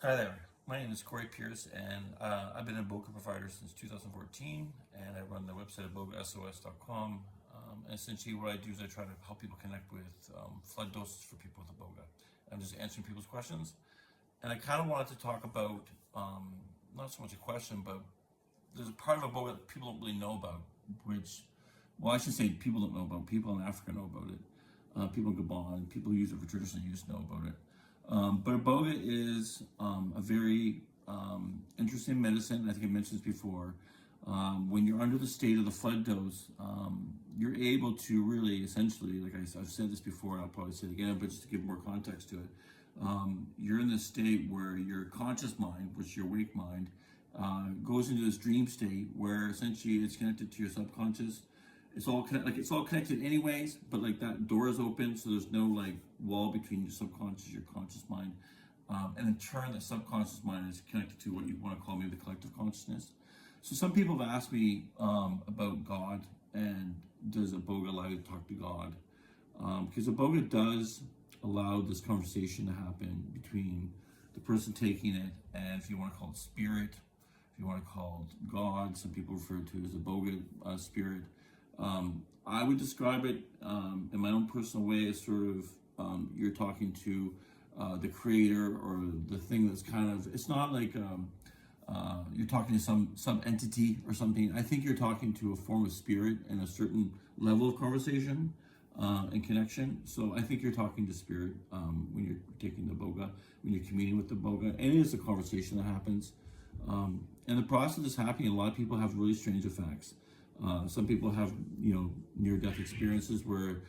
Hi there. My name is Corey Pierce, and I've been an Iboga provider since 2014, and I run the website ibogasos.com. And essentially, what I do is I try to help people connect with flood doses for people with Iboga. I'm just answering people's questions, and I kind of wanted to talk about not so much a question, but there's a part of Iboga that people don't really know about, which, well, I should say people don't know about. People in Africa know about it. People in Gabon, people who use it for traditional use know about it. But Iboga is a very interesting medicine. I think I mentioned this before. When you're under the state of the flood dose, you're able to really, essentially, like I've said this before, and I'll probably say it again, but just to give more context to it, you're in this state where your conscious mind, which is your awake mind, goes into this dream state where essentially it's connected to your subconscious. It's all it's all connected anyways, but like that door is open, so there's no like wall between your subconscious, your conscious mind, and in turn, the subconscious mind is connected to what you want to call maybe the collective consciousness. So some people have asked me about God and does Iboga allow you to talk to God? Because Iboga does allow this conversation to happen between the person taking it and, if you want to call it spirit, if you want to call it God, some people refer to it as Iboga spirit. I would describe it in my own personal way as sort of you're talking to the creator or the thing that's kind of, it's not like you're talking to some entity or something. I think you're talking to a form of spirit and a certain level of conversation and connection. So I think you're talking to spirit when you're taking the Iboga, when you're communing with the Iboga, and it is a conversation that happens. And the process is happening. A lot of people have really strange effects. Some people have, near-death experiences where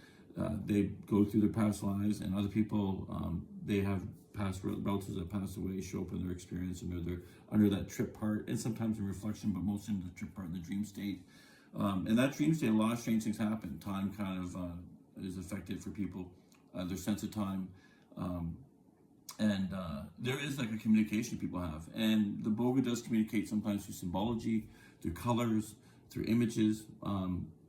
they go through their past lives, and other people, they have past relatives that pass away, show up in their experience, and they're under that trip part, and sometimes in reflection, but mostly in the trip part in the dream state. In that dream state, a lot of strange things happen. Time kind of is affected for people, their sense of time. And there is like a communication people have. And the Iboga does communicate sometimes through symbology, through colors, through images.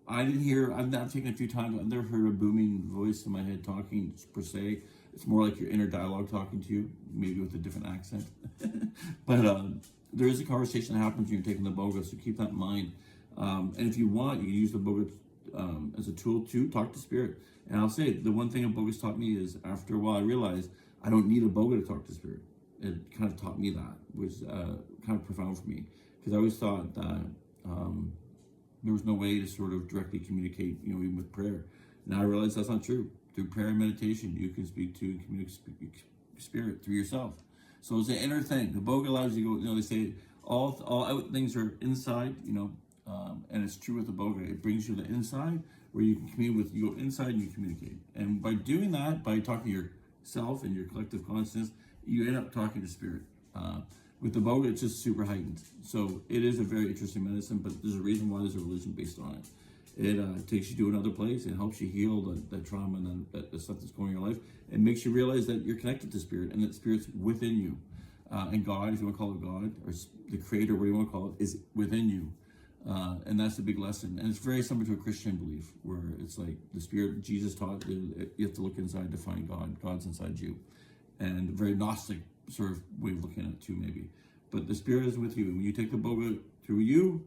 I've not taken a few times, I've never heard a booming voice in my head talking per se. It's more like your inner dialogue talking to you, maybe with a different accent. But there is a conversation that happens when you're taking the Iboga, so keep that in mind. And if you want, you can use the Iboga as a tool to talk to spirit. And I'll say, the one thing Iboga's taught me is, after a while, I realized I don't need Iboga to talk to spirit. It kind of taught me that, which was kind of profound for me. Because I always thought that there was no way to sort of directly communicate, even with prayer. Now I realize that's not true. Through prayer and meditation, you can speak to and communicate spirit through yourself. So it's an inner thing. The Iboga allows you to go, they say all out things are inside, and it's true with the Iboga. It brings you to the inside where you can communicate you go inside and you communicate. And by doing that, by talking to yourself and your collective consciousness, you end up talking to spirit. With the Iboga, it's just super heightened. So it is a very interesting medicine, but there's a reason why there's a religion based on it. It takes you to another place. It helps you heal the trauma and the stuff that's going on in your life. It makes you realize that you're connected to spirit and that spirit's within you. And God, if you want to call it God, or the creator, whatever you want to call it, is within you. And that's the big lesson. And it's very similar to a Christian belief, where it's like the spirit, Jesus taught, you have to look inside to find God. God's inside you. And very Gnostic sort of way of looking at it too, maybe. But the spirit is with you. And when you take the Iboga through you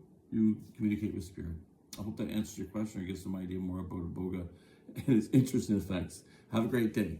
communicate with spirit. I hope that answers your question or gives some idea more about Iboga and its interesting effects. Have a great day.